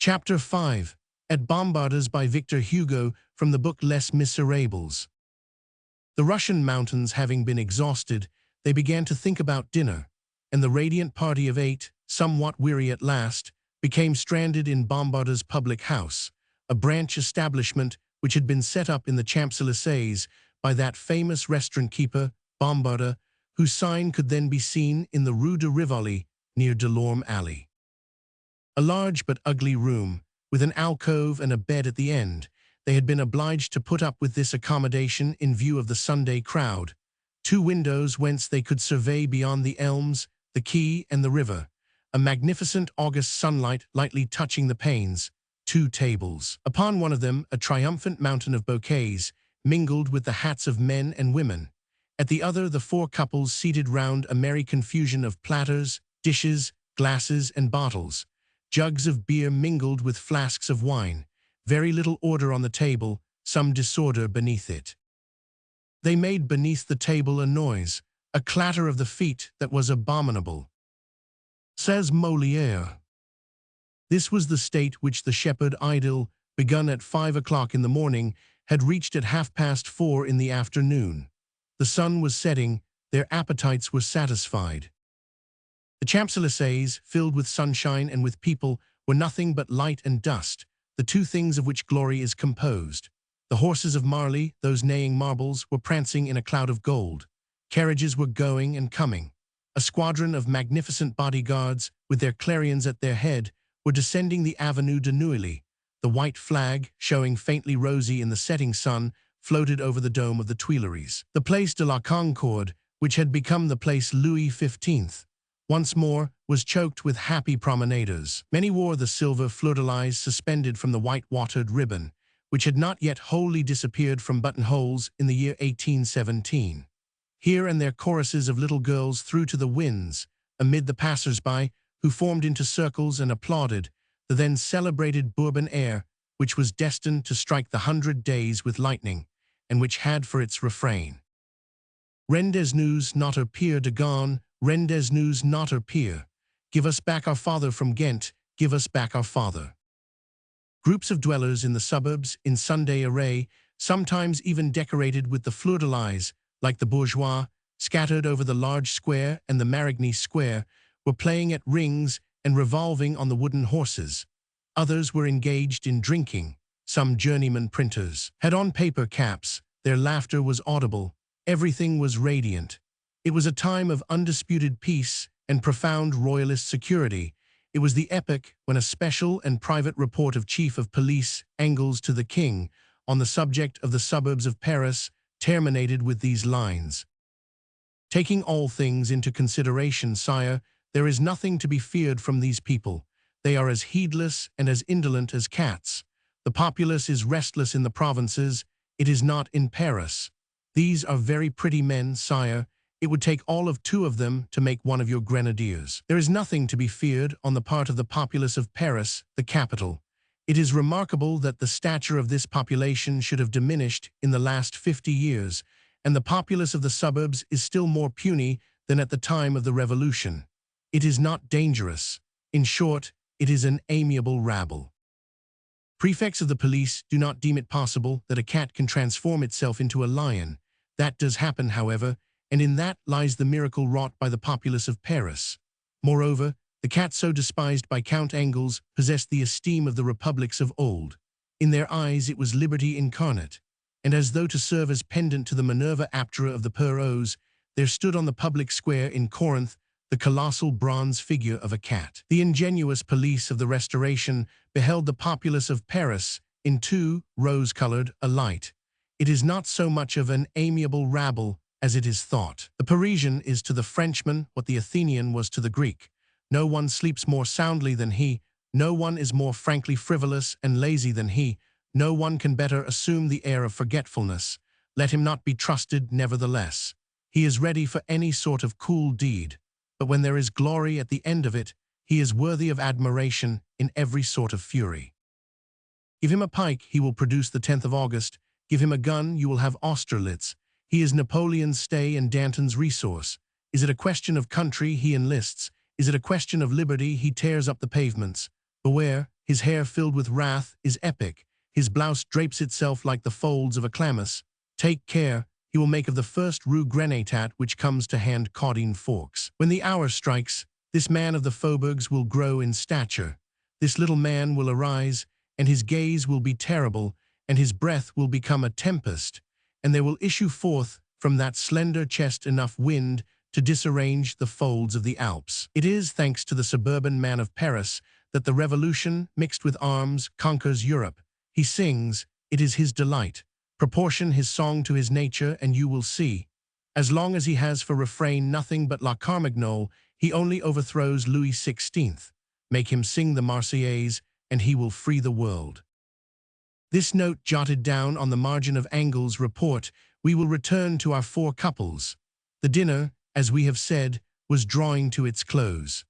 Chapter 5. At Bombardas by Victor Hugo from the book Les Misérables. The Russian mountains having been exhausted, they began to think about dinner, and the radiant party of 8, somewhat weary at last, became stranded in Bombardas' public house, a branch establishment which had been set up in the Champs-Élysées by that famous restaurant-keeper, Bombarda, whose sign could then be seen in the Rue de Rivoli near Delorme Alley. A large but ugly room, with an alcove and a bed at the end. They had been obliged to put up with this accommodation in view of the Sunday crowd. 2 windows whence they could survey beyond the elms, the quay, and the river. A magnificent August sunlight lightly touching the panes. 2 tables. Upon one of them, a triumphant mountain of bouquets, mingled with the hats of men and women. At the other, the 4 couples seated round a merry confusion of platters, dishes, glasses, and bottles. Jugs of beer mingled with flasks of wine, very little order on the table, some disorder beneath it. They made beneath the table a noise, a clatter of the feet that was abominable. Says Molière. This was the state which the shepherd idyll, begun at 5 o'clock in the morning, had reached at 4:30 in the afternoon. The sun was setting, their appetites were satisfied. The Champs-Élysées, filled with sunshine and with people, were nothing but light and dust, the 2 things of which glory is composed. The horses of Marly, those neighing marbles, were prancing in a cloud of gold. Carriages were going and coming. A squadron of magnificent bodyguards, with their clarions at their head, were descending the Avenue de Neuilly. The white flag, showing faintly rosy in the setting sun, floated over the dome of the Tuileries. The Place de la Concorde, which had become the Place Louis XV, once more, was choked with happy promenaders. Many wore the silver fleur-de-lis suspended from the white-watered ribbon, which had not yet wholly disappeared from buttonholes in the year 1817. Here and there choruses of little girls threw to the winds, amid the passers-by, who formed into circles and applauded, the then celebrated Bourbon air, which was destined to strike the 100 days with lightning, and which had for its refrain, Rendez-nous notre Pierre de Gaulle, Rendez-nous notre Pierre. Give us back our father from Ghent, give us back our father. Groups of dwellers in the suburbs, in Sunday array, sometimes even decorated with the fleur-de-lis, like the bourgeois, scattered over the large square and the Marigny square, were playing at rings and revolving on the wooden horses. Others were engaged in drinking. Some journeyman printers had on paper caps. Their laughter was audible. Everything was radiant. It was a time of undisputed peace and profound royalist security. It was the epoch when a special and private report of Chief of Police Engels to the King on the subject of the suburbs of Paris terminated with these lines. Taking all things into consideration, sire, there is nothing to be feared from these people. They are as heedless and as indolent as cats. The populace is restless in the provinces. It is not in Paris. These are very pretty men, sire. It would take all of 2 of them to make one of your grenadiers. There is nothing to be feared on the part of the populace of Paris, the capital. It is remarkable that the stature of this population should have diminished in the last 50 years, and the populace of the suburbs is still more puny than at the time of the Revolution. It is not dangerous. In short, it is an amiable rabble. Prefects of the police do not deem it possible that a cat can transform itself into a lion. That does happen, however, and in that lies the miracle wrought by the populace of Paris. Moreover, the cat so despised by Count Engels possessed the esteem of the republics of old. In their eyes it was liberty incarnate, and as though to serve as pendant to the Minerva Aptera of the Perros, there stood on the public square in Corinth the colossal bronze figure of a cat. The ingenuous police of the Restoration beheld the populace of Paris in 2, rose-colored, alight. It is not so much of an amiable rabble as it is thought. The Parisian is to the Frenchman what the Athenian was to the Greek. No one sleeps more soundly than he. No one is more frankly frivolous and lazy than he. No one can better assume the air of forgetfulness. Let him not be trusted, nevertheless. He is ready for any sort of cool deed. But when there is glory at the end of it, he is worthy of admiration in every sort of fury. Give him a pike, he will produce the 10th of August. Give him a gun, you will have Austerlitz. He is Napoleon's stay and Danton's resource. Is it a question of country, he enlists. Is it a question of liberty, he tears up the pavements. Beware, his hair filled with wrath, is epic. His blouse drapes itself like the folds of a chlamys. Take care, he will make of the first rue grenatat which comes to hand caudine forks. When the hour strikes, this man of the faubourgs will grow in stature. This little man will arise, and his gaze will be terrible, and his breath will become a tempest, and there will issue forth from that slender chest enough wind to disarrange the folds of the Alps. It is thanks to the suburban man of Paris that the revolution, mixed with arms, conquers Europe. He sings, it is his delight. Proportion his song to his nature, and you will see. As long as he has for refrain nothing but La Carmagnole, he only overthrows Louis XVI. Make him sing the Marseillaise, and he will free the world. This note jotted down on the margin of Engel's report, we will return to our four couples. The dinner, as we have said, was drawing to its close.